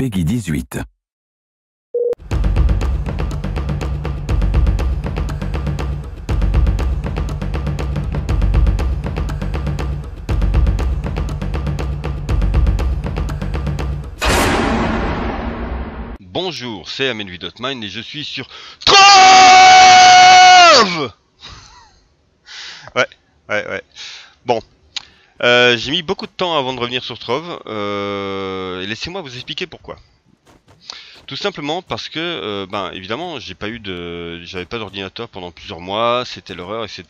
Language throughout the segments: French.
Peggy 18. Bonjour, c'est Amenvi.mine et je suis sur Trove. Ouais. Bon, j'ai mis beaucoup de temps avant de revenir sur Trove. Et laissez-moi vous expliquer pourquoi. Tout simplement parce que, évidemment, j'avais pas d'ordinateur pendant plusieurs mois, c'était l'horreur, etc.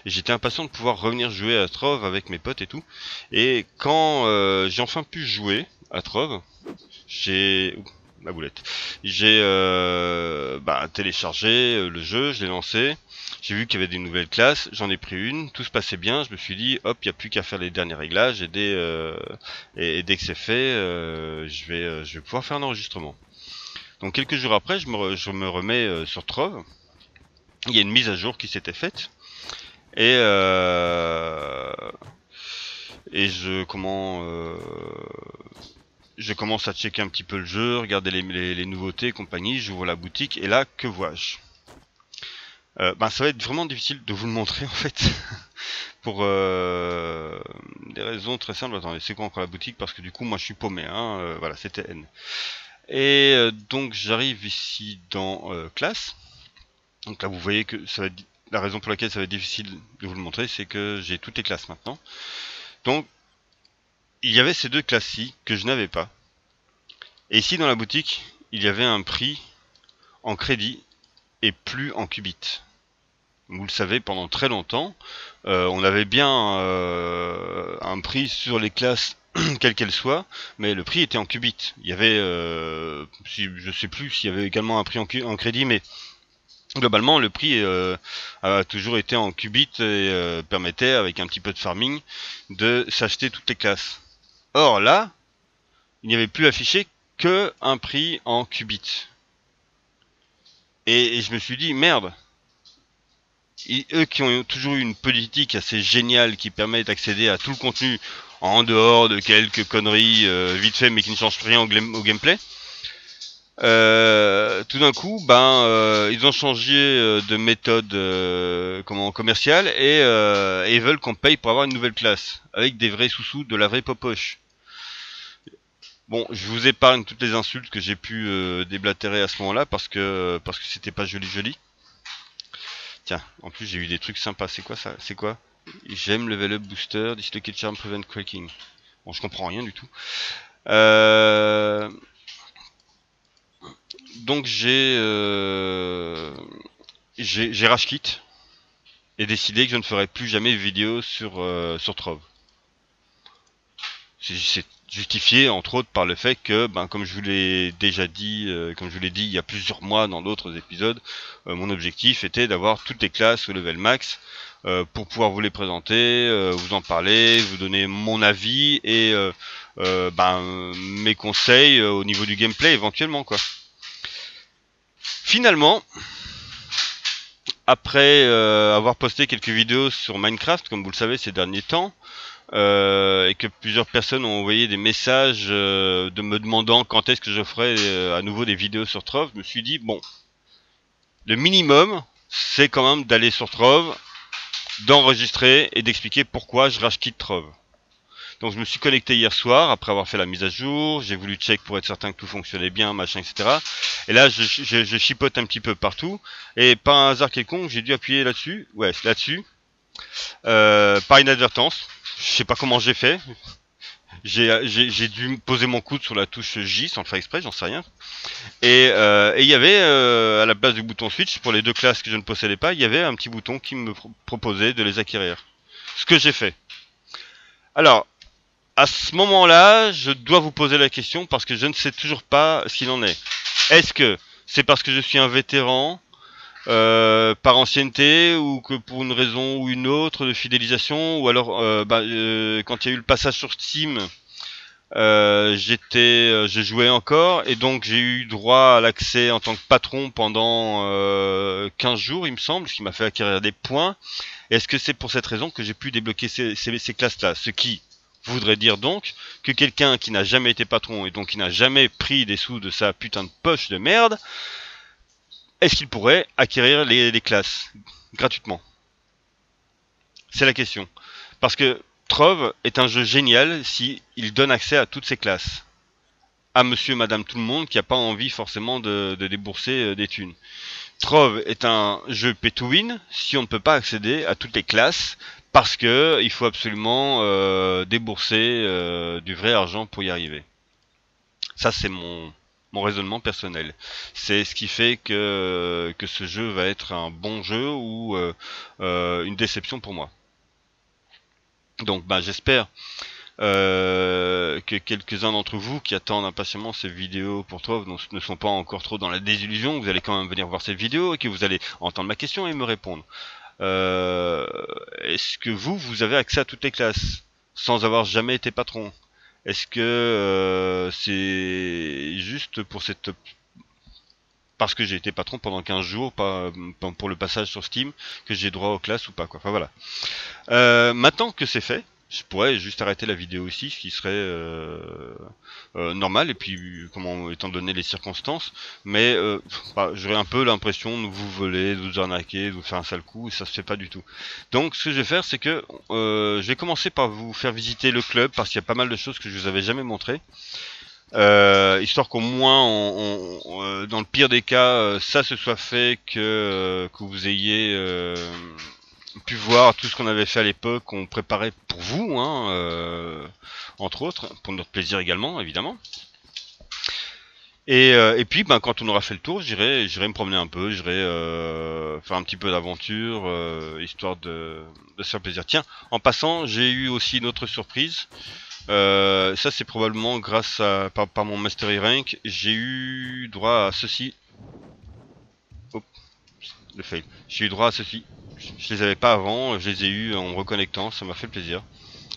Et j'étais impatient de pouvoir revenir jouer à Trove avec mes potes et tout. Et quand j'ai enfin pu jouer à Trove, ma boulette. J'ai téléchargé le jeu, je l'ai lancé, j'ai vu qu'il y avait des nouvelles classes, j'en ai pris une, tout se passait bien, je me suis dit hop, il n'y a plus qu'à faire les derniers réglages et dès que c'est fait, je vais pouvoir faire un enregistrement. Donc quelques jours après, je me remets sur Trove, il y a une mise à jour qui s'était faite et je commence à checker un petit peu le jeu, regarder les nouveautés et compagnie, j'ouvre la boutique et là, que vois-je? Ça va être vraiment difficile de vous le montrer en fait, pour des raisons très simples. Attendez, c'est quoi encore la boutique? Parce que du coup, moi je suis paumé, hein, voilà, c'était N. Et donc j'arrive ici dans classe. Donc là vous voyez que ça va être, la raison pour laquelle ça va être difficile de vous le montrer, c'est que j'ai toutes les classes maintenant. Donc il y avait ces deux classes-ci que je n'avais pas. Et ici dans la boutique, il y avait un prix en crédit et plus en qubits. Vous le savez, pendant très longtemps, on avait bien un prix sur les classes, quelles qu'elles soient, mais le prix était en qubits. Il y avait, je sais plus s'il y avait également un prix en crédit, mais globalement, le prix a toujours été en qubits et permettait, avec un petit peu de farming, de s'acheter toutes les classes. Or là, il n'y avait plus affiché que un prix en qubits. Et je me suis dit, merde, eux qui ont toujours eu une politique assez géniale qui permet d'accéder à tout le contenu en dehors de quelques conneries vite fait mais qui ne changent rien au gameplay, tout d'un coup ils ont changé de méthode commerciale et ils veulent qu'on paye pour avoir une nouvelle classe avec des vrais sous-sous, de la vraie popoche. Bon, je vous épargne toutes les insultes que j'ai pu déblatérer à ce moment-là parce que c'était pas joli. Tiens, en plus j'ai eu des trucs sympas. C'est quoi ça? C'est quoi? J'aime level up booster, dislocate charm prevent cracking. Bon, je comprends rien du tout. Donc j'ai rage quit et décidé que je ne ferai plus jamais de vidéo sur Trove. C'est justifié entre autres par le fait que, comme je vous l'ai déjà dit, comme je vous l'ai dit il y a plusieurs mois dans d'autres épisodes, mon objectif était d'avoir toutes les classes au level max pour pouvoir vous les présenter, vous en parler, vous donner mon avis et mes conseils au niveau du gameplay éventuellement quoi. Finalement, après avoir posté quelques vidéos sur Minecraft, comme vous le savez ces derniers temps, et que plusieurs personnes ont envoyé des messages de me demandant quand est-ce que je ferais à nouveau des vidéos sur Trove, je me suis dit, bon, le minimum, c'est quand même d'aller sur Trove, d'enregistrer et d'expliquer pourquoi je rage quitte Trove. Donc je me suis connecté hier soir, après avoir fait la mise à jour, j'ai voulu check pour être certain que tout fonctionnait bien, machin, etc. Et là, je chipote un petit peu partout, et par un hasard quelconque, j'ai dû appuyer là-dessus, par inadvertance. Je sais pas comment j'ai fait. J'ai dû poser mon coude sur la touche J sans le faire exprès, j'en sais rien. Et il y avait à la place du bouton switch pour les deux classes que je ne possédais pas, il y avait un petit bouton qui me proposait de les acquérir. Ce que j'ai fait. Alors, à ce moment-là, je dois vous poser la question parce que je ne sais toujours pas ce qu'il en est. Est-ce que c'est parce que je suis un vétéran par ancienneté ou que pour une raison ou une autre de fidélisation, ou alors quand il y a eu le passage sur Steam, je jouais encore et donc j'ai eu droit à l'accès en tant que patron pendant 15 jours il me semble, ce qui m'a fait acquérir des points. Est-ce que c'est pour cette raison que j'ai pu débloquer ces classes là, ce qui voudrait dire donc que quelqu'un qui n'a jamais été patron et donc qui n'a jamais pris des sous de sa putain de poche de merde, est-ce qu'il pourrait acquérir les classes gratuitement? C'est la question. Parce que Trove est un jeu génial si il donne accès à toutes ces classes. À monsieur, madame, tout le monde qui n'a pas envie forcément de débourser des thunes. Trove est un jeu pay to win si on ne peut pas accéder à toutes les classes parce que il faut absolument débourser du vrai argent pour y arriver. Ça c'est mon raisonnement personnel. C'est ce qui fait que ce jeu va être un bon jeu ou une déception pour moi. Donc bah j'espère que quelques-uns d'entre vous qui attendent impatiemment ces vidéos pour Trove ne sont pas encore trop dans la désillusion, vous allez quand même venir voir cette vidéo et que vous allez entendre ma question et me répondre. Est-ce que vous avez accès à toutes les classes sans avoir jamais été patron? Est-ce que c'est juste pour cette... parce que j'ai été patron pendant 15 jours, pas pour le passage sur Steam, que j'ai droit aux classes ou pas, quoi. Enfin voilà. Maintenant que c'est fait, je pourrais juste arrêter la vidéo ici, ce qui serait normal, et puis comment étant donné les circonstances, mais bah, j'aurais un peu l'impression de vous voler, de vous arnaquer, de vous faire un sale coup, et ça se fait pas du tout. Donc ce que je vais faire, c'est que je vais commencer par vous faire visiter le club, parce qu'il y a pas mal de choses que je vous avais jamais montrées. Histoire qu'au moins, dans le pire des cas, ça se soit fait, que vous ayez pu voir tout ce qu'on avait fait à l'époque, qu'on préparait pour vous, hein, entre autres, pour notre plaisir également, évidemment. Et puis, ben, quand on aura fait le tour, j'irai me promener un peu, j'irai faire un petit peu d'aventure, histoire de se faire plaisir. Tiens, en passant, j'ai eu aussi une autre surprise. Ça c'est probablement grâce à par mon Mastery Rank, j'ai eu droit à ceci. Hop, le fail. J'ai eu droit à ceci. Je les avais pas avant, je les ai eu en me reconnectant, ça m'a fait plaisir.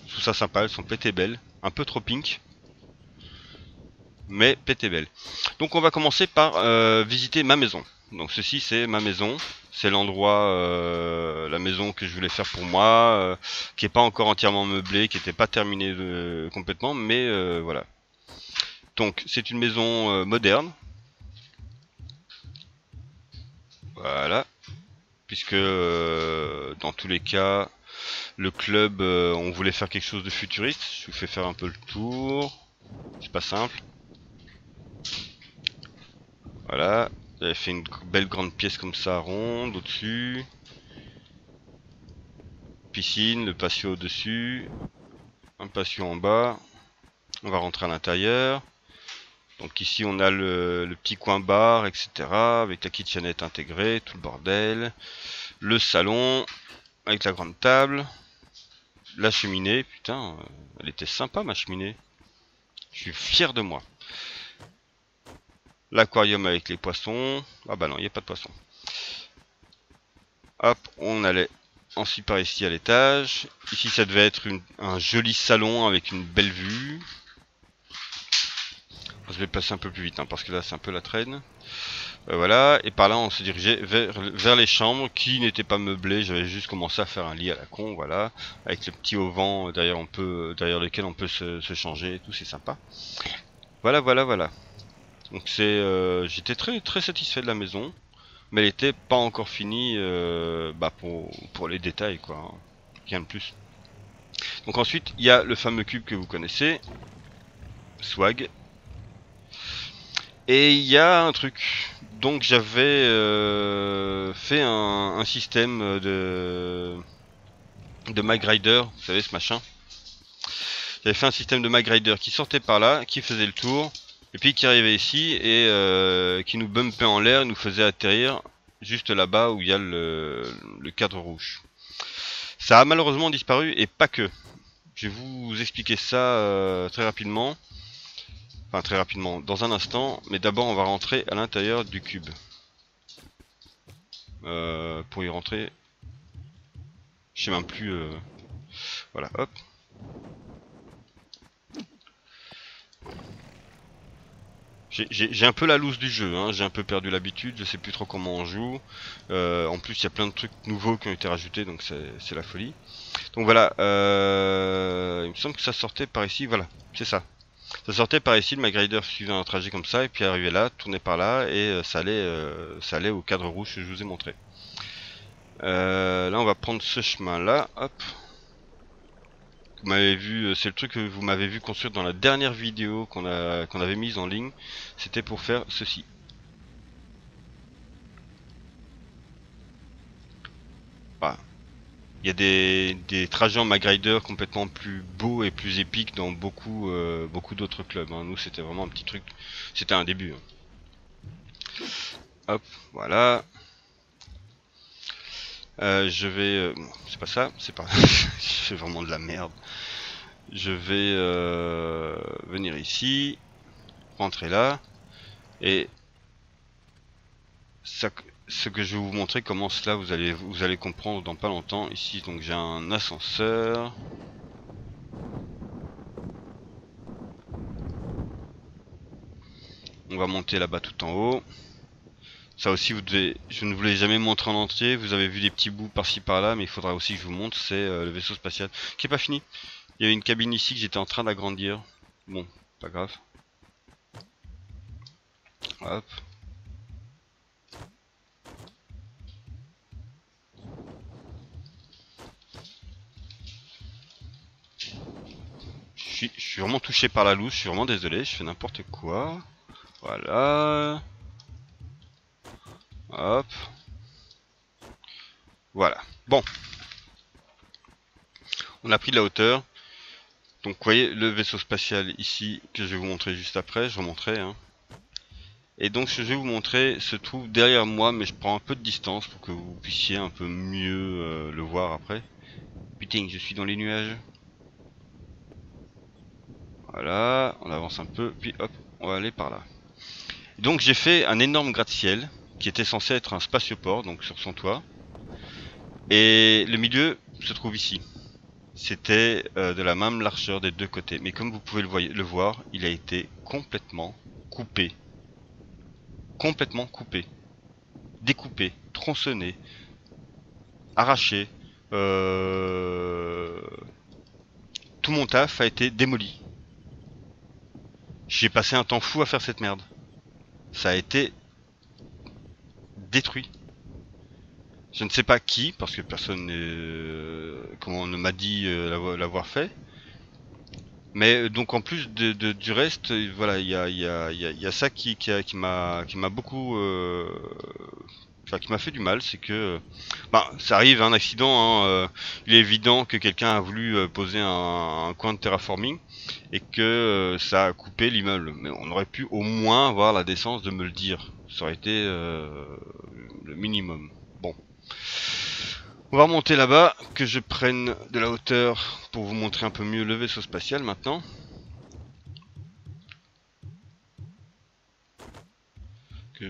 Je trouve ça sympa, elles sont pétées belles, un peu trop pink, mais pétées belles. Donc on va commencer par visiter ma maison. Donc ceci c'est ma maison. C'est l'endroit, la maison que je voulais faire pour moi, qui est pas encore entièrement meublée, qui n'était pas terminée complètement, mais voilà. Donc c'est une maison moderne, voilà, puisque dans tous les cas, le club, on voulait faire quelque chose de futuriste. Je vous fais faire un peu le tour, c'est pas simple. Voilà, j'avais fait une belle grande pièce comme ça, ronde, au-dessus. Piscine, le patio au-dessus, un patio en bas. On va rentrer à l'intérieur. Donc ici on a le petit coin bar, etc. avec la kitchenette intégrée, tout le bordel. Le salon, avec la grande table. La cheminée, putain, elle était sympa ma cheminée. Je suis fier de moi. L'aquarium avec les poissons. Ah bah non, il n'y a pas de poissons. Hop, on allait ensuite par ici à l'étage. Ici ça devait être un joli salon avec une belle vue. Je vais passer un peu plus vite hein, parce que là c'est un peu la traîne. Voilà, et par là on se dirigeait vers les chambres qui n'étaient pas meublées. J'avais juste commencé à faire un lit à la con, voilà, avec le petit auvent derrière, derrière lequel on peut se changer et tout, c'est sympa. Voilà, voilà, voilà. Donc j'étais très satisfait de la maison, mais elle était pas encore finie bah pour les détails quoi, hein. Rien de plus. Donc ensuite il y a le fameux cube que vous connaissez, Swag. Et il y a un truc. Donc j'avais fait un système de Mag Rider, vous savez ce machin. J'avais fait un système de Mag Rider qui sortait par là, qui faisait le tour, et puis qui arrivait ici et qui nous bumpait en l'air et nous faisait atterrir juste là-bas où il y a le cadre rouge. Ça a malheureusement disparu et pas que. Je vais vous expliquer ça très rapidement. Enfin très rapidement, dans un instant, mais d'abord on va rentrer à l'intérieur du cube. Pour y rentrer, je sais même plus, voilà, hop. J'ai un peu la loose du jeu, hein. J'ai un peu perdu l'habitude, je sais plus trop comment on joue. En plus, il y a plein de trucs nouveaux qui ont été rajoutés, donc c'est la folie. Donc voilà, il me semble que ça sortait par ici, voilà, c'est ça. Ça sortait par ici, le MacGyver suivait un trajet comme ça, et puis arrivait là, tournait par là, et ça allait au cadre rouge que je vous ai montré. Là, on va prendre ce chemin-là, hop. Vous m'avez vu, c'est le truc que vous m'avez vu construire dans la dernière vidéo qu'on avait mise en ligne. C'était pour faire ceci. Voilà. Il y a des trajets en MacGyver complètement plus beaux et plus épiques dans beaucoup d'autres clubs, hein. Nous, c'était vraiment un petit truc. C'était un début, hein. Hop, voilà. Je vais... bon, c'est pas ça, c'est pas... je fais vraiment de la merde. Je vais venir ici, rentrer là, et ça, ce que je vais vous montrer, comment cela vous allez comprendre dans pas longtemps. Ici, donc j'ai un ascenseur. On va monter là-bas tout en haut. Ça aussi, je ne vous l'ai jamais montré en entier. Vous avez vu des petits bouts par-ci par-là, mais il faudra aussi que je vous montre. C'est le vaisseau spatial qui est pas fini. Il y avait une cabine ici que j'étais en train d'agrandir. Bon, pas grave. Hop. Je suis vraiment touché par la loose. Je suis vraiment désolé. Je fais n'importe quoi. Voilà. Hop. Voilà. Bon. On a pris de la hauteur. Donc vous voyez le vaisseau spatial ici que je vais vous montrer juste après, je remonterai, hein. Et donc ce que je vais vous montrer se trouve derrière moi, mais je prends un peu de distance pour que vous puissiez un peu mieux le voir après. Putain, je suis dans les nuages. Voilà, on avance un peu, puis hop, on va aller par là. Donc j'ai fait un énorme gratte-ciel qui était censé être un spatioport, donc sur son toit. Et le milieu se trouve ici. C'était de la même largeur des deux côtés. Mais comme vous pouvez le voir, il a été complètement coupé. Complètement coupé. Découpé. Tronçonné. Arraché. Tout mon taf a été démoli. J'ai passé un temps fou à faire cette merde. Ça a été détruit. Je ne sais pas qui, parce que personne ne m'a dit l'avoir fait. Mais donc en plus du reste, voilà, il y a ça qui m'a beaucoup, enfin qui m'a fait du mal, c'est que, bah, ça arrive un accident, hein, il est évident que quelqu'un a voulu poser un coin de terraforming et que ça a coupé l'immeuble. Mais on aurait pu au moins avoir la décence de me le dire. Ça aurait été le minimum. Bon. On va remonter là-bas, que je prenne de la hauteur pour vous montrer un peu mieux le vaisseau spatial maintenant.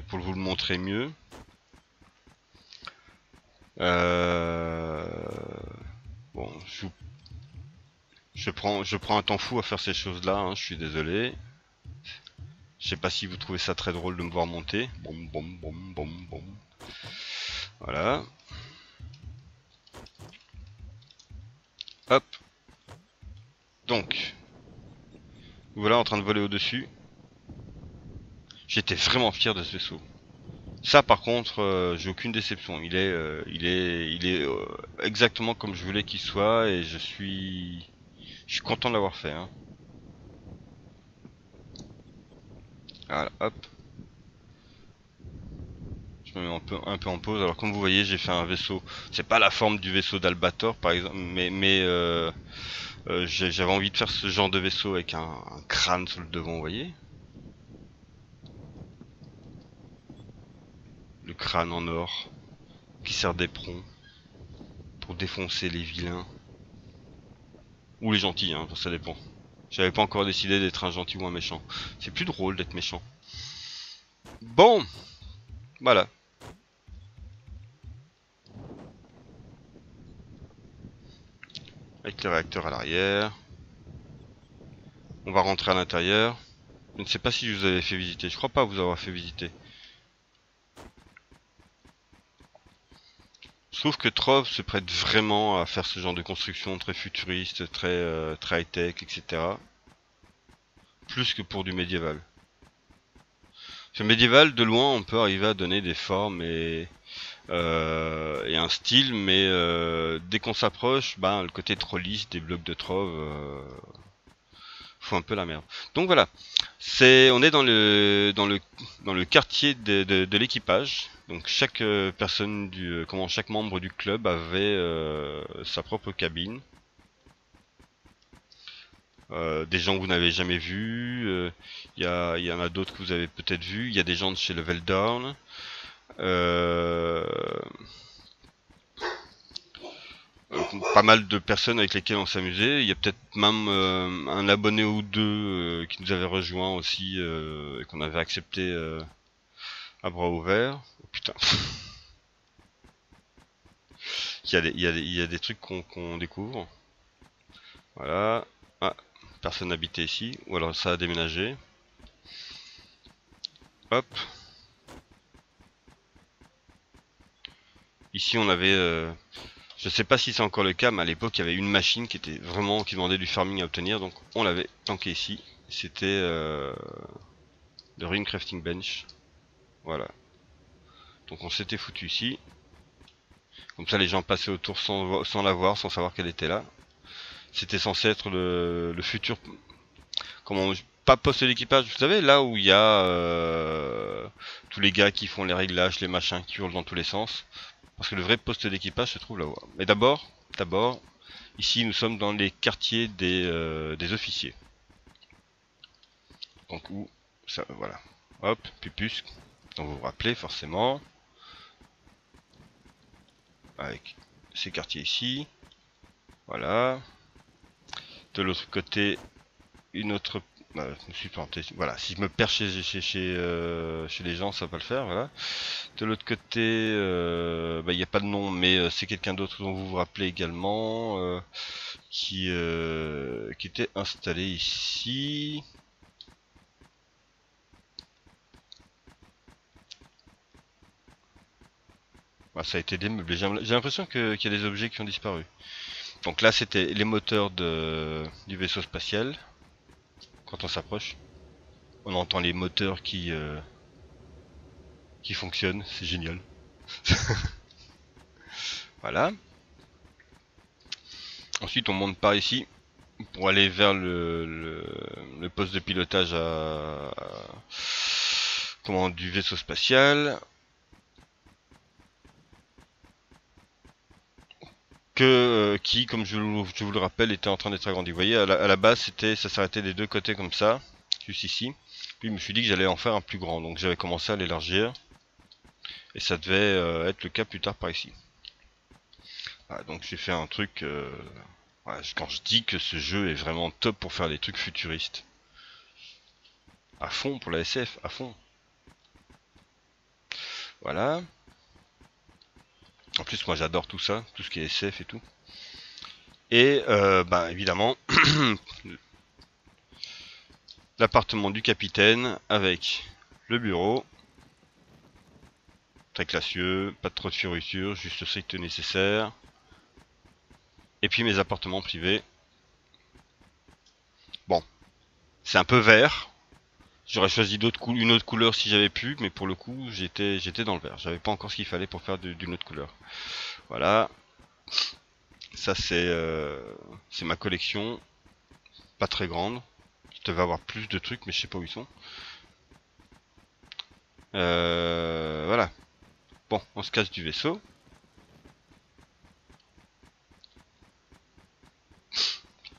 Pour vous le montrer mieux. Bon, je prends un temps fou à faire ces choses-là, hein, je suis désolé. Je sais pas si vous trouvez ça très drôle de me voir monter. Boum, boum, boum, boum, boum. Voilà. Hop. Donc, voilà en train de voler au-dessus. J'étais vraiment fier de ce vaisseau. Ça par contre, j'ai aucune déception. Il est exactement comme je voulais qu'il soit et je suis content de l'avoir fait, hein. Voilà, hop. Je me mets un peu en pause. Alors comme vous voyez, j'ai fait un vaisseau. C'est pas la forme du vaisseau d'Albator par exemple, mais j'avais envie de faire ce genre de vaisseau avec un crâne sur le devant, vous voyez. Le crâne en or qui sert d'éperon pour défoncer les vilains. Ou les gentils, hein, ça dépend. J'avais pas encore décidé d'être un gentil ou un méchant. C'est plus drôle d'être méchant. Bon, voilà. Avec le réacteur à l'arrière. On va rentrer à l'intérieur. Je ne sais pas si je vous avais fait visiter. Je crois pas vous avoir fait visiter. Je trouve que Trove se prête vraiment à faire ce genre de construction très futuriste, très high-tech, etc. Plus que pour du médiéval. Sur médiéval, de loin, on peut arriver à donner des formes et un style, mais dès qu'on s'approche, ben, le côté trop lisse des blocs de Trove fout un peu la merde. Donc voilà, on est dans le quartier de l'équipage. Donc chaque personne chaque membre du club avait sa propre cabine. Des gens que vous n'avez jamais vus, il y en a d'autres que vous avez peut-être vus. Il y a des gens de chez Level Down. Pas mal de personnes avec lesquelles on s'amusait. Il y a peut-être même un abonné ou deux qui nous avait rejoint aussi et qu'on avait accepté à bras ouverts. Oh, putain. Il y a des trucs qu'on découvre. Voilà. Ah, personne n'habitait ici. Ou alors ça a déménagé. Hop. Ici on avait... je sais pas si c'est encore le cas, mais à l'époque il y avait une machine qui demandait du farming à obtenir, donc on l'avait tanké ici. C'était le Rune Crafting Bench. Voilà. Donc on s'était foutu ici. Comme ça les gens passaient autour sans la voir, sans savoir qu'elle était là. C'était censé être le futur... pas poste d'équipage, vous savez, là où il y a tous les gars qui font les réglages, les machins, qui hurlent dans tous les sens. Parce que le vrai poste d'équipage se trouve là-haut. Mais d'abord, ici nous sommes dans les quartiers des officiers. Donc où ça, voilà. Hop, Pupus, dont vous vous rappelez forcément. Avec ces quartiers ici. Voilà. De l'autre côté, une autre... je me suis planté. Voilà, si je me perds chez les gens, ça va pas le faire. Voilà. De l'autre côté, il n'y a pas de nom, mais c'est quelqu'un d'autre dont vous vous rappelez également, qui était installé ici. Ça a été démeublé. J'ai l'impression qu'il y a des objets qui ont disparu. Donc là, c'était les moteurs du vaisseau spatial. Quand on s'approche, on entend les moteurs qui fonctionnent. C'est génial. Voilà. Ensuite, on monte par ici pour aller vers le poste de pilotage du vaisseau spatial. Qui, comme je vous le rappelle, était en train d'être agrandi. Vous voyez, à la base, ça s'arrêtait des deux côtés comme ça, juste ici. Puis je me suis dit que j'allais en faire un plus grand, donc j'avais commencé à l'élargir. Et ça devait être le cas plus tard par ici. Voilà, donc j'ai fait un truc... voilà, quand je dis que ce jeu est vraiment top pour faire des trucs futuristes. À fond pour la SF, à fond. Voilà. En plus, moi j'adore tout ça, tout ce qui est SF et tout. Et évidemment, l'appartement du capitaine avec le bureau. Très classieux, pas trop de fioritures, juste le strict nécessaire. Et puis mes appartements privés. Bon, c'est un peu vert. J'aurais choisi une autre couleur si j'avais pu, mais pour le coup, j'étais dans le vert. J'avais pas encore ce qu'il fallait pour faire d'une autre couleur. Voilà. Ça c'est ma collection. Pas très grande. Je devais avoir plus de trucs, mais je sais pas où ils sont. Voilà. Bon, on se casse du vaisseau.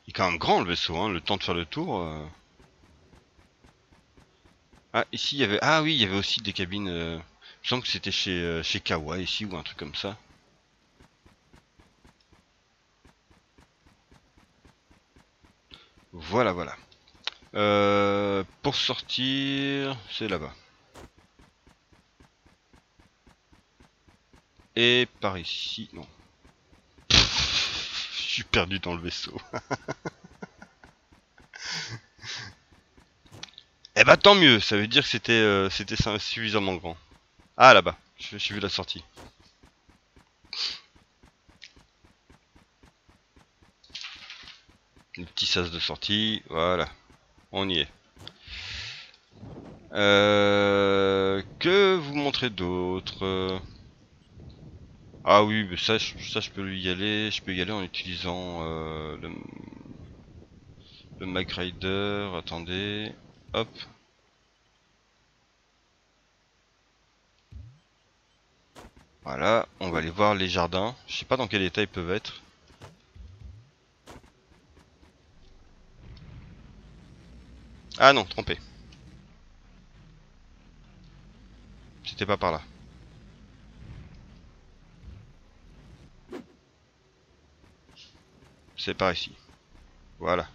Il est quand même grand le vaisseau, hein, le temps de faire le tour. Ah, ici il y avait. Ah oui, il y avait aussi des cabines. Je sens que c'était chez Kawa ici ou un truc comme ça. Voilà, voilà. Pour sortir, c'est là-bas. Et par ici, non. Je suis perdu dans le vaisseau. Eh bah tant mieux, ça veut dire que c'était suffisamment grand. Ah là-bas, j'ai vu la sortie. Le petit sas de sortie, voilà, on y est. Que vous montrer d'autre? Ah oui, mais ça, je peux y aller. Je peux y aller en utilisant le Mag Rider. Attendez, hop. Voilà, on va aller voir les jardins. Je sais pas dans quel état ils peuvent être. Ah non, trompé. C'était pas par là. C'est par ici. Voilà.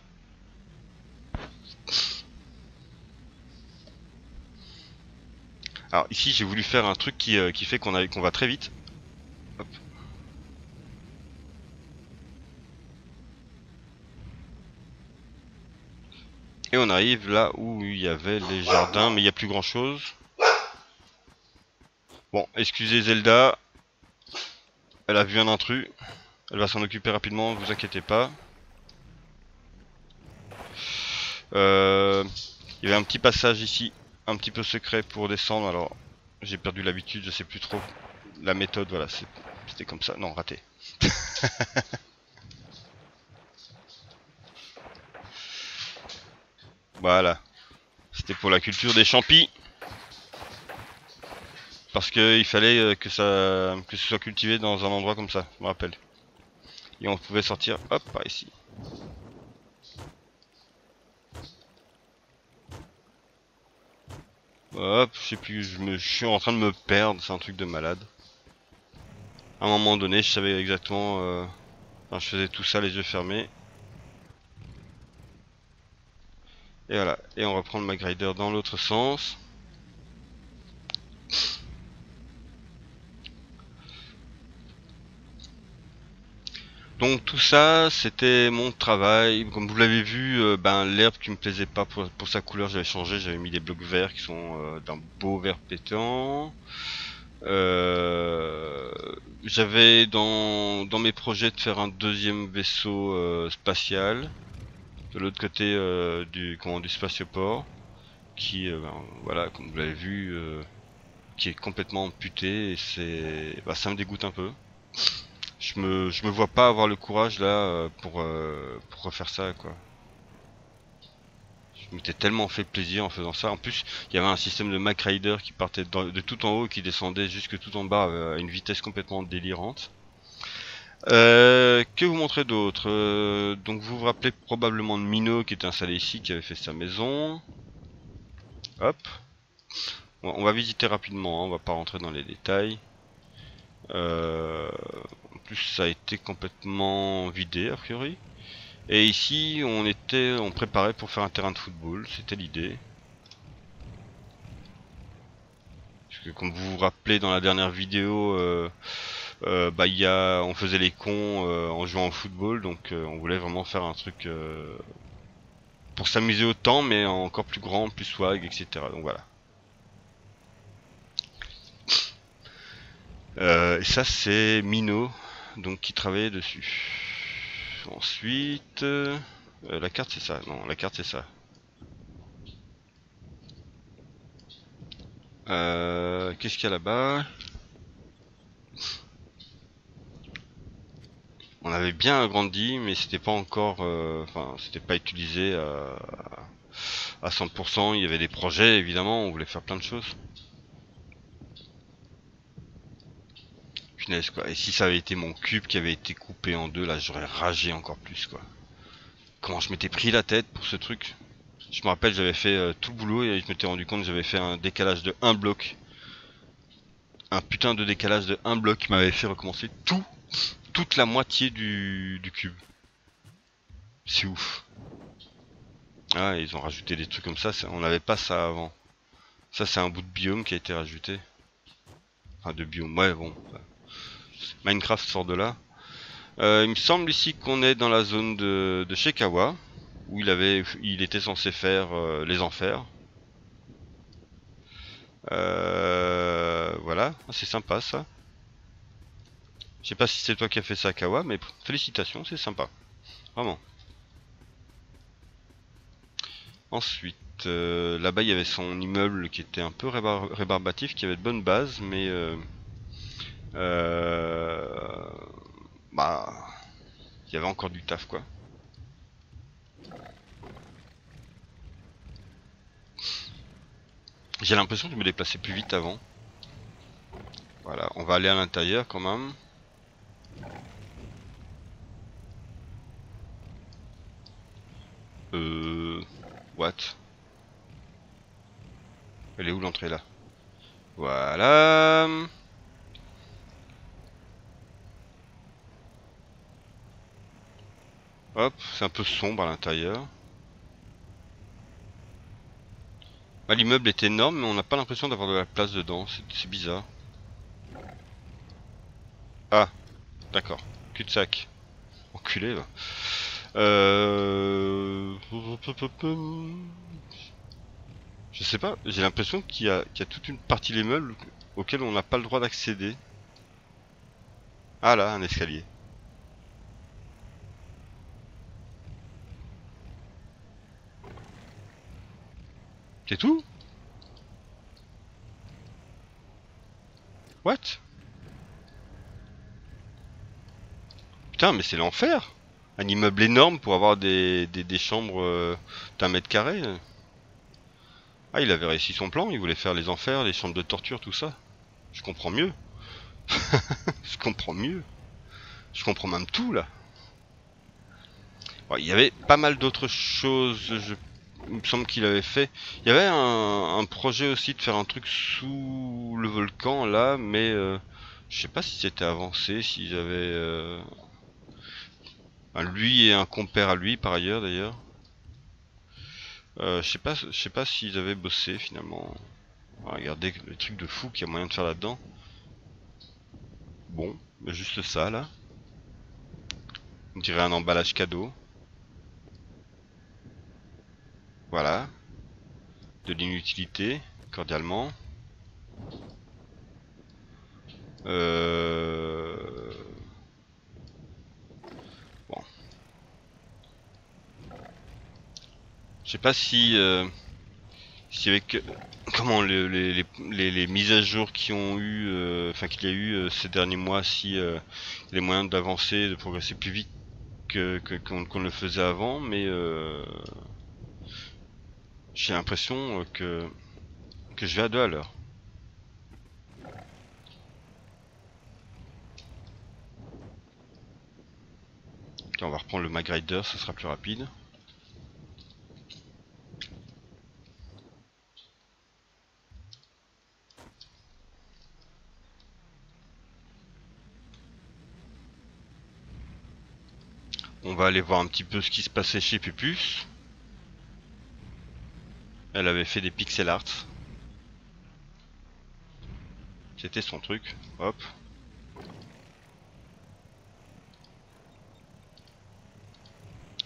Alors ici j'ai voulu faire un truc qui fait qu'on va très vite. Hop. Et on arrive là où il y avait les jardins, mais il n'y a plus grand chose. Bon, excusez Zelda. Elle a vu un intrus. Elle va s'en occuper rapidement, vous inquiétez pas. Il y avait un petit passage ici, un petit peu secret pour descendre. Alors, j'ai perdu l'habitude, je sais plus trop la méthode. Voilà, c'était comme ça. Non, raté. Voilà, c'était pour la culture des champis. Parce qu'il fallait que ce soit cultivé dans un endroit comme ça, je me rappelle. Et on pouvait sortir, hop, par ici. Hop, je sais plus, je suis en train de me perdre, c'est un truc de malade. À un moment donné, je savais exactement... Enfin, je faisais tout ça les yeux fermés. Et voilà, et on reprend le Mag Rider dans l'autre sens. Donc tout ça, c'était mon travail. Comme vous l'avez vu, ben, l'herbe qui me plaisait pas pour sa couleur, j'avais changé. J'avais mis des blocs verts qui sont d'un beau vert pétant. Euh, J'avais dans mes projets de faire un deuxième vaisseau spatial de l'autre côté du spatioport, qui, ben, voilà, comme vous l'avez vu, qui est complètement amputé et bah, ça me dégoûte un peu. Je me vois pas avoir le courage là pour refaire ça quoi. Je m'étais tellement fait plaisir en faisant ça. En plus, il y avait un système de Mac Rider qui partait de tout en haut et qui descendait jusque tout en bas à une vitesse complètement délirante. Que vous montrer d'autre? Donc vous vous rappelez probablement de Mino qui était installé ici, qui avait fait sa maison. Hop. Bon, on va visiter rapidement, hein, on va pas rentrer dans les détails. En plus ça a été complètement vidé a priori. Et ici on préparait pour faire un terrain de football, c'était l'idée. Parce que comme vous vous rappelez dans la dernière vidéo, bah, on faisait les cons en jouant au football, donc on voulait vraiment faire un truc pour s'amuser autant, mais encore plus grand, plus swag, etc. Donc voilà. Et ça c'est Mino, donc qui travaillait dessus. Ensuite, la carte c'est ça. Non, la carte c'est ça. Qu'est-ce qu'il y a là-bas? On avait bien agrandi, mais c'était pas encore, enfin, c'était pas utilisé à 100%. Il y avait des projets, évidemment, on voulait faire plein de choses. Punaise, quoi. Et si ça avait été mon cube qui avait été coupé en deux, là, j'aurais ragé encore plus, quoi. Comment je m'étais pris la tête pour ce truc. Je me rappelle, j'avais fait tout le boulot et je m'étais rendu compte que j'avais fait un décalage de 1 bloc. Un putain de décalage de 1 bloc qui m'avait fait recommencer toute la moitié du cube. C'est ouf. Ah, ils ont rajouté des trucs comme ça, on n'avait pas ça avant. Ça, c'est un bout de biome qui a été rajouté. Enfin, de biome, ouais, bon. Minecraft sort de là. Il me semble ici qu'on est dans la zone de Shekawa, où il était censé faire les enfers. Voilà, c'est sympa ça. Je sais pas si c'est toi qui as fait ça, Kawa, mais félicitations, c'est sympa. Vraiment. Ensuite, là-bas il y avait son immeuble qui était un peu rébarbatif, qui avait de bonnes bases, mais euh, bah, il y avait encore du taf quoi. J'ai l'impression que je me déplaçais plus vite avant. Voilà, on va aller à l'intérieur quand même. What? Elle est où l'entrée là? Voilà. Hop, c'est un peu sombre à l'intérieur. Bah, l'immeuble est énorme, mais on n'a pas l'impression d'avoir de la place dedans. C'est bizarre. Ah, d'accord. Cul-de-sac. Enculé, va. Euh... Je sais pas, j'ai l'impression qu'il y a toute une partie de l'immeuble auquel on n'a pas le droit d'accéder. Ah là, un escalier. C'est tout? What? Putain, mais c'est l'enfer! Un immeuble énorme pour avoir des chambres d'un mètre carré. Ah, il avait réussi son plan, il voulait faire les enfers, les chambres de torture, tout ça. Je comprends mieux. Je comprends mieux. Je comprends même tout là. Bon, il y avait pas mal d'autres choses, il me semble qu'il avait fait. Il y avait un projet aussi de faire un truc sous le volcan là, mais je sais pas si c'était avancé, s'ils avaient lui et un compère à lui par ailleurs d'ailleurs. Je sais pas s'ils avaient bossé finalement. Regardez le truc de fou qu'il y a moyen de faire là-dedans. Bon, mais juste ça là. On dirait un emballage cadeau. Voilà. De l'inutilité, cordialement. Euh... Bon. Je sais pas si avec comment les mises à jour qui ont eu, enfin qu'il y a eu ces derniers mois, si il y a les moyens d'avancer, de progresser plus vite qu'on le faisait avant, mais j'ai l'impression que je vais à 2 à l'heure. Ok, on va reprendre le Mag Rider, ce sera plus rapide. On va aller voir un petit peu ce qui se passait chez Pupus. Elle avait fait des pixel art. C'était son truc. Hop.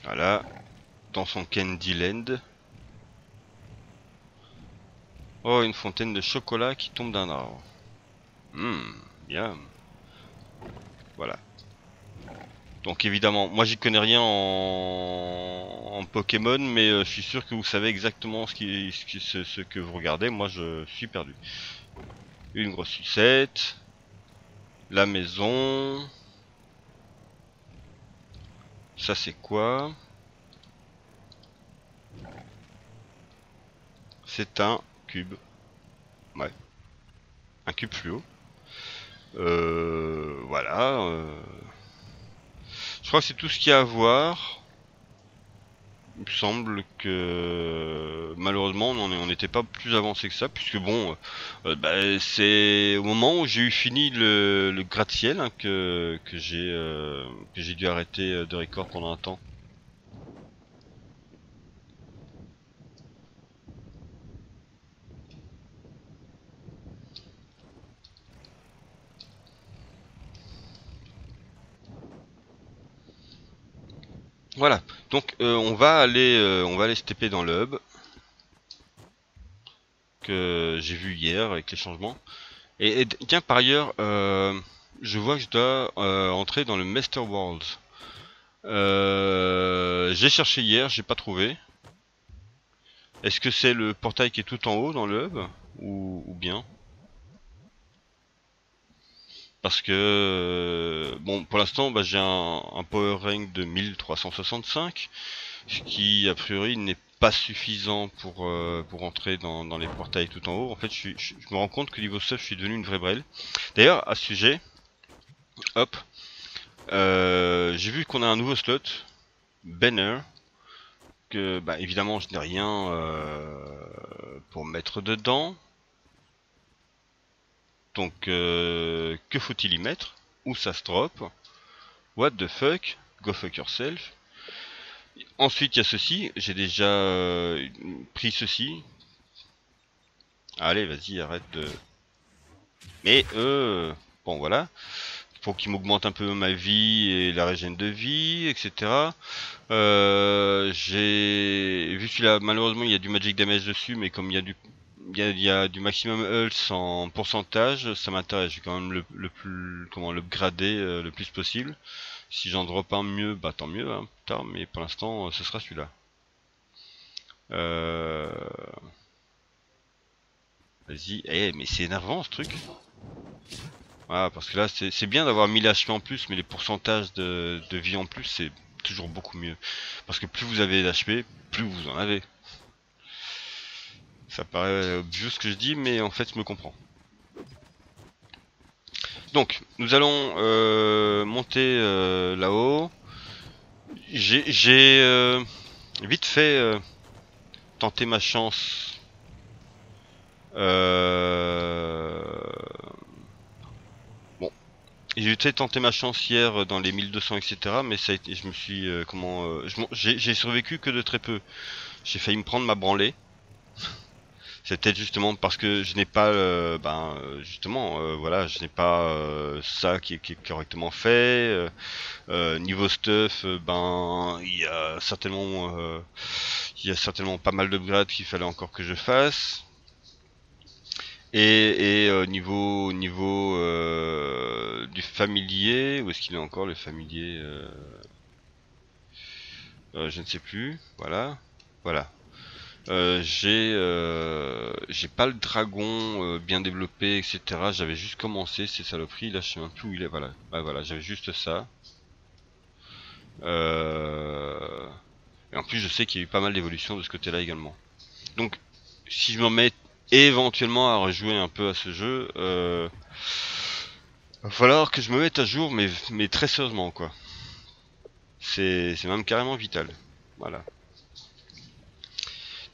Voilà. Dans son Candyland. Oh, une fontaine de chocolat qui tombe d'un arbre. Bien. Voilà. Donc évidemment, moi j'y connais rien en Pokémon, mais je suis sûr que vous savez exactement ce que vous regardez. Moi je suis perdu. Une grosse sucette. La maison. Ça c'est quoi? C'est un cube. Ouais. Un cube fluo. Voilà. Je crois que c'est tout ce qu'il y a à voir. Il me semble que malheureusement on n'était pas plus avancé que ça, puisque bon, bah, c'est au moment où j'ai eu fini le gratte-ciel hein, que j'ai dû arrêter de record pendant un temps. Voilà, donc on va aller se taper dans le hub. que j'ai vu hier avec les changements. Et tiens, par ailleurs, je vois que je dois entrer dans le Master World. J'ai cherché hier, j'ai pas trouvé. Est-ce que c'est le portail qui est tout en haut dans le hub ou bien? Parce que bon, pour l'instant, bah, j'ai un power rank de 1365, ce qui a priori n'est pas suffisant pour entrer dans les portails tout en haut. En fait, je me rends compte que niveau stuff, je suis devenu une vraie brêle. D'ailleurs, à ce sujet, hop, j'ai vu qu'on a un nouveau slot, banner, que bah, évidemment je n'ai rien pour mettre dedans. Donc que faut-il y mettre? Où ça se drop? What the fuck? Go fuck yourself. Ensuite il y a ceci, j'ai déjà pris ceci. Allez vas-y arrête de... Mais bon voilà. Pour qu'il m'augmente un peu ma vie et la régène de vie, etc. J'ai vu celui-là, malheureusement il y a du magic damage dessus, mais comme il y a du maximum health en pourcentage, ça m'intéresse. Je vais quand même l'upgrader le plus possible. Si j'en drop un mieux, bah tant mieux, hein, plus tard, mais pour l'instant ce sera celui-là. Vas-y, mais c'est énervant ce truc. Voilà, parce que là c'est bien d'avoir 1000 HP en plus, mais les pourcentages de vie en plus c'est toujours beaucoup mieux. Parce que plus vous avez d'HP, plus vous en avez. Ça paraît obvious ce que je dis, mais en fait je me comprends. Donc, nous allons monter là-haut. J'ai vite fait tenté ma chance. Bon, j'ai vite fait tenter ma chance hier dans les 1200, etc. Mais ça a été, je me suis j'ai survécu que de très peu. J'ai failli me prendre ma branlée. C'est peut-être justement parce que je n'ai pas, justement, voilà, je n'ai pas ça qui est correctement fait. Niveau stuff, il y a certainement pas mal d'upgrades qu'il fallait encore que je fasse. Et niveau du familier, où est-ce qu'il est encore le familier? Je ne sais plus. Voilà, voilà. J'ai pas le dragon bien développé, etc. J'avais juste commencé ces saloperies. Là, je sais même plus où il est. Voilà, voilà, j'avais juste ça. Et en plus, je sais qu'il y a eu pas mal d'évolutions de ce côté-là également. Donc, si je m'en mets éventuellement à rejouer un peu à ce jeu, va falloir que je me mette à jour, mais très sérieusement, quoi. C'est même carrément vital. Voilà.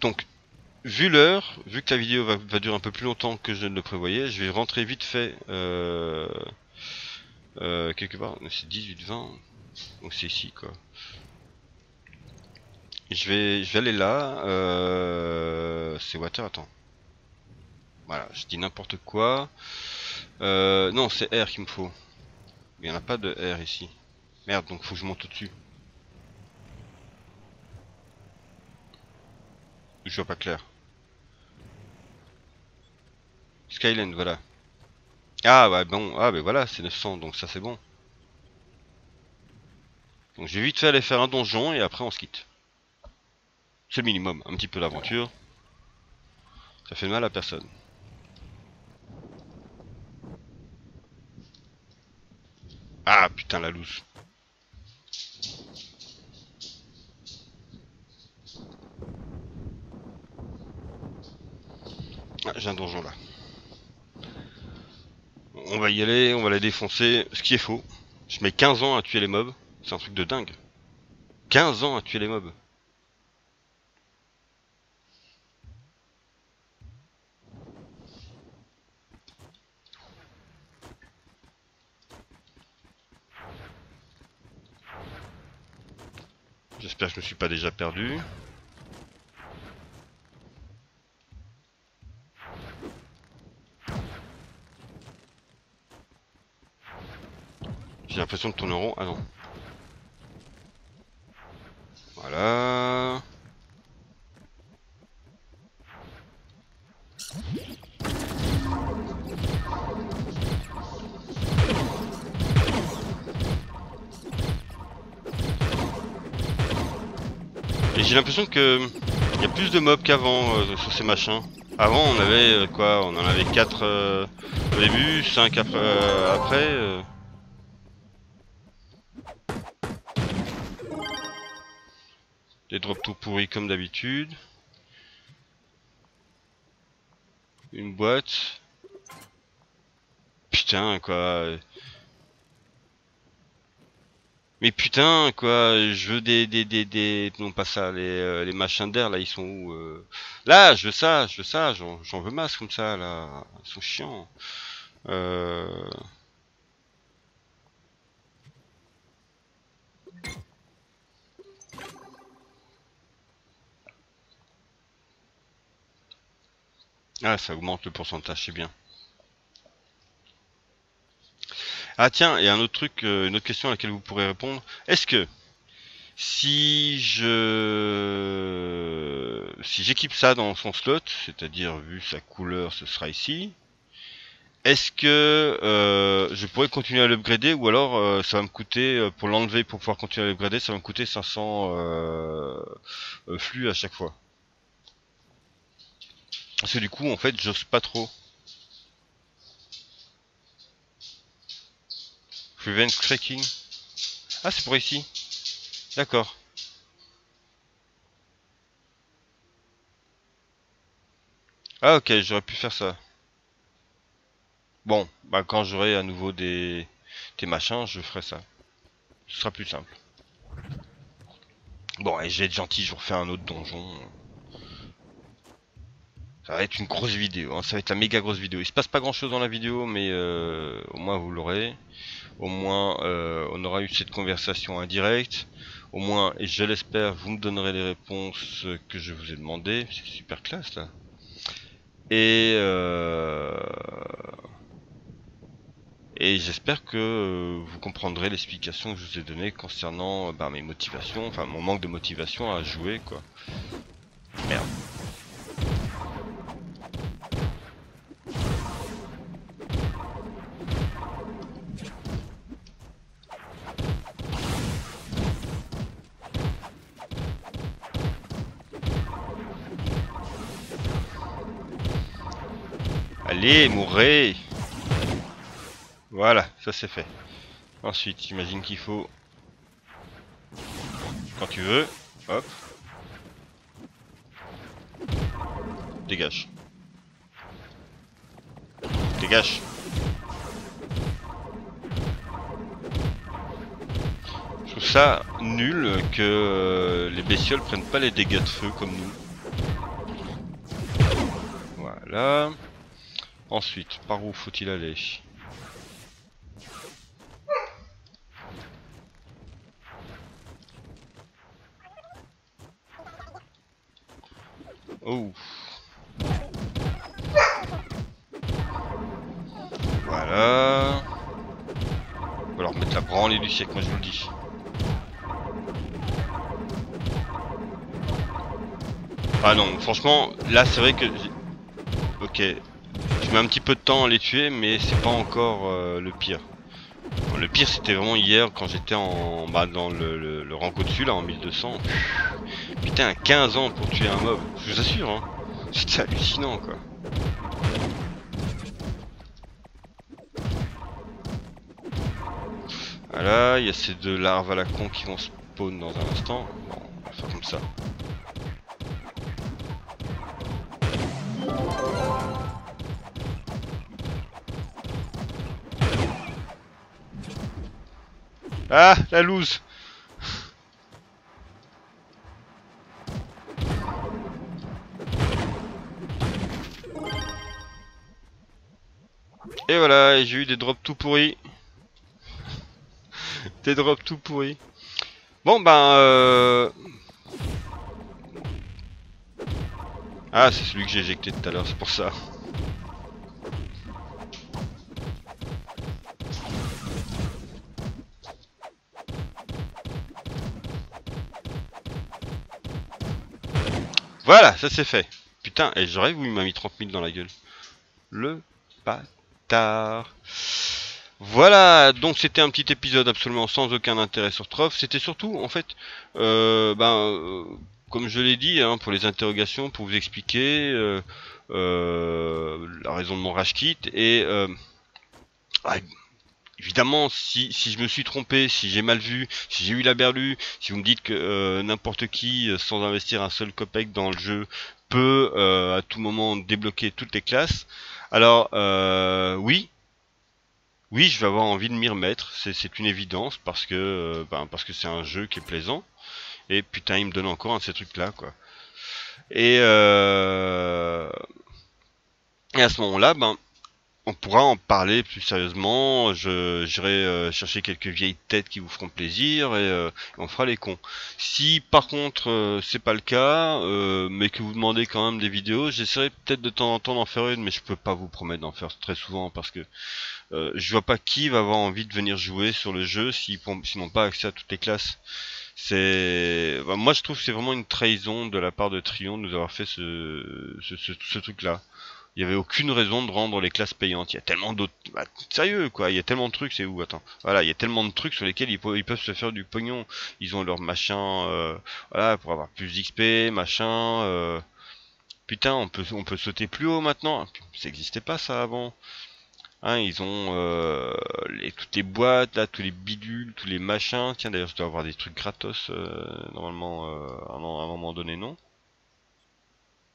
Donc, vu l'heure, vu que la vidéo va durer un peu plus longtemps que je ne le prévoyais, je vais rentrer vite fait quelque part. C'est 18-20, donc c'est ici quoi. Je vais aller là. C'est water, attends. Voilà, je dis n'importe quoi. Non, c'est R qu'il me faut. Il n'y en a pas de R ici. Merde, donc faut que je monte au-dessus. Je vois pas clair. Skyland, voilà. Ah ouais, bon, ah ben voilà, c'est 900, donc ça c'est bon. Donc je vais vite fait aller faire un donjon et après on se quitte. C'est le minimum, un petit peu d'aventure. Ça fait mal à personne. Ah putain la loose. Ah, j'ai un donjon là. On va y aller, on va la défoncer. Ce qui est faux. Je mets 15 ans à tuer les mobs. C'est un truc de dingue. 15 ans à tuer les mobs. J'espère que je me suis pas déjà perdu. J'ai l'impression de tourner en rond. Ah non. Voilà. Et j'ai l'impression que il y a plus de mobs qu'avant sur ces machins. Avant on avait quoi? On en avait 4 au début, 5 après. Des drops tout pourris comme d'habitude. Une boîte. Putain quoi. Mais putain quoi, je veux des... Non pas ça, les machins d'air là ils sont où Là je veux ça, j'en veux masse comme ça là. Ils sont chiants. Euh... Ah ça augmente le pourcentage, c'est bien. Ah tiens, et un autre truc, une autre question à laquelle vous pourrez répondre. Est-ce que si j'équipe ça dans son slot, c'est-à-dire vu sa couleur, ce sera ici. Est-ce que je pourrais continuer à l'upgrader ou alors ça va me coûter pour l'enlever pour pouvoir continuer à l'upgrader, ça va me coûter 500 flux à chaque fois. Parce que du coup en fait j'ose pas trop. Prevent cracking. Ah c'est pour ici. D'accord. Ah ok, j'aurais pu faire ça. Bon, bah quand j'aurai à nouveau des machins, je ferai ça. Ce sera plus simple. Bon, et je vais être gentil, je vous refais un autre donjon. Ça va être une grosse vidéo, hein. Ça va être la méga grosse vidéo. Il se passe pas grand chose dans la vidéo, mais au moins vous l'aurez. Au moins on aura eu cette conversation indirecte. Au moins, et je l'espère, vous me donnerez les réponses que je vous ai demandées. C'est super classe là. Et j'espère que vous comprendrez l'explication que je vous ai donnée concernant mes motivations, enfin mon manque de motivation à jouer quoi. Merde. Allez, mourrez! Voilà, ça c'est fait. Ensuite, j'imagine qu'il faut... Quand tu veux, hop. Dégage. Dégage. Je trouve ça nul que les bestioles prennent pas les dégâts de feu comme nous. Voilà. Ensuite, par où faut-il aller? Oh. Voilà. On va leur mettre la branlée du siècle, moi je vous le dis. Ah non, franchement, là c'est vrai que... Ok, je mets un petit peu de temps à les tuer, mais c'est pas encore le pire. Bon, le pire c'était vraiment hier quand j'étais en dans le rang au-dessus là en 1200. Putain, 15 ans pour tuer un mob, je vous assure hein. C'était hallucinant quoi. Voilà, il y a ces deux larves à la con qui vont spawn dans un instant. Bon, on va faire comme ça. Ah, la loose. Et voilà, et j'ai eu des drops tout pourris. Des drops tout pourris. Bon Ah, c'est celui que j'ai éjecté tout à l'heure, c'est pour ça. Voilà, ça c'est fait. putain, et je rêve où il m'a mis 30 000 dans la gueule. Le bâtard. Voilà, donc c'était un petit épisode absolument sans aucun intérêt sur Trove. C'était surtout, en fait, comme je l'ai dit, hein, pour les interrogations, pour vous expliquer la raison de mon rage kit. Et ah, évidemment, si je me suis trompé, si j'ai mal vu, si j'ai eu la berlue, si vous me dites que n'importe qui, sans investir un seul copec dans le jeu, peut à tout moment débloquer toutes les classes, alors oui, je vais avoir envie de m'y remettre, c'est une évidence, parce que c'est un jeu qui est plaisant, et putain, il me donne encore un de ces trucs-là, quoi. Et, et à ce moment-là, on pourra en parler plus sérieusement. J'irai chercher quelques vieilles têtes qui vous feront plaisir et on fera les cons. Si par contre c'est pas le cas, mais que vous demandez quand même des vidéos, j'essaierai peut-être de temps en temps d'en faire une, mais je peux pas vous promettre d'en faire très souvent parce que je vois pas qui va avoir envie de venir jouer sur le jeu s'ils n'ont pas accès à toutes les classes. Moi je trouve que c'est vraiment une trahison de la part de Trion de nous avoir fait ce truc-là. Il y avait aucune raison de rendre les classes payantes. Il y a tellement d'autres... sérieux, quoi. Il y a tellement de trucs, c'est où, attends. Voilà, il y a tellement de trucs sur lesquels ils peuvent se faire du pognon. Ils ont leur machin, voilà, pour avoir plus d'XP, machin. Putain, on peut sauter plus haut maintenant. Ça n'existait pas, ça, avant. Hein, ils ont toutes les boîtes, là, tous les bidules, tous les machins. Tiens, d'ailleurs, je dois avoir des trucs gratos, normalement, à un moment donné, non?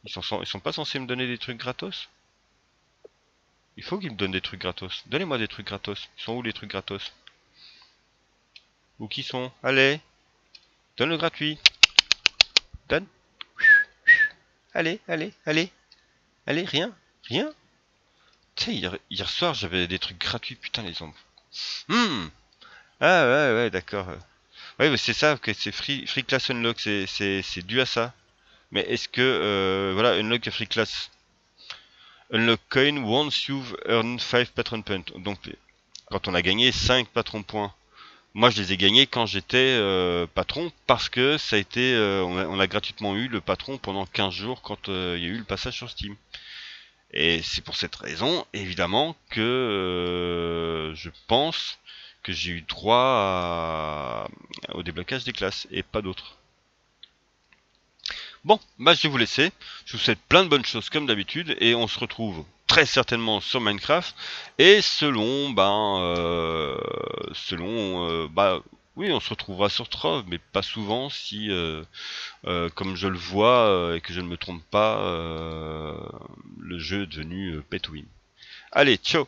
Ils sont pas censés me donner des trucs gratos? Il faut qu'ils me donnent des trucs gratos. Donnez-moi des trucs gratos. Ils sont où les trucs gratos? Où qui sont? Allez. Donne le gratuit. Donne. Allez, allez, allez. Allez, rien. Rien. Tu sais, hier soir, j'avais des trucs gratuits. Putain, les ombres. Ah ouais, ouais, d'accord. Ouais, mais c'est ça, que c'est free class unlock. C'est dû à ça. Mais est-ce que... voilà, unlock a free class. Unlock coin once you've earned 5 patron points. Donc, quand on a gagné 5 patrons points. Moi, je les ai gagnés quand j'étais patron parce que ça a été, on a gratuitement eu le patron pendant 15 jours quand il y a eu le passage sur Steam. Et c'est pour cette raison, évidemment, que je pense que j'ai eu droit au déblocage des classes et pas d'autres. Bon, bah je vais vous laisser. Je vous souhaite plein de bonnes choses comme d'habitude et on se retrouve très certainement sur Minecraft et oui, on se retrouvera sur Trove, mais pas souvent si comme je le vois et que je ne me trompe pas, le jeu est devenu pay to win. Allez, ciao.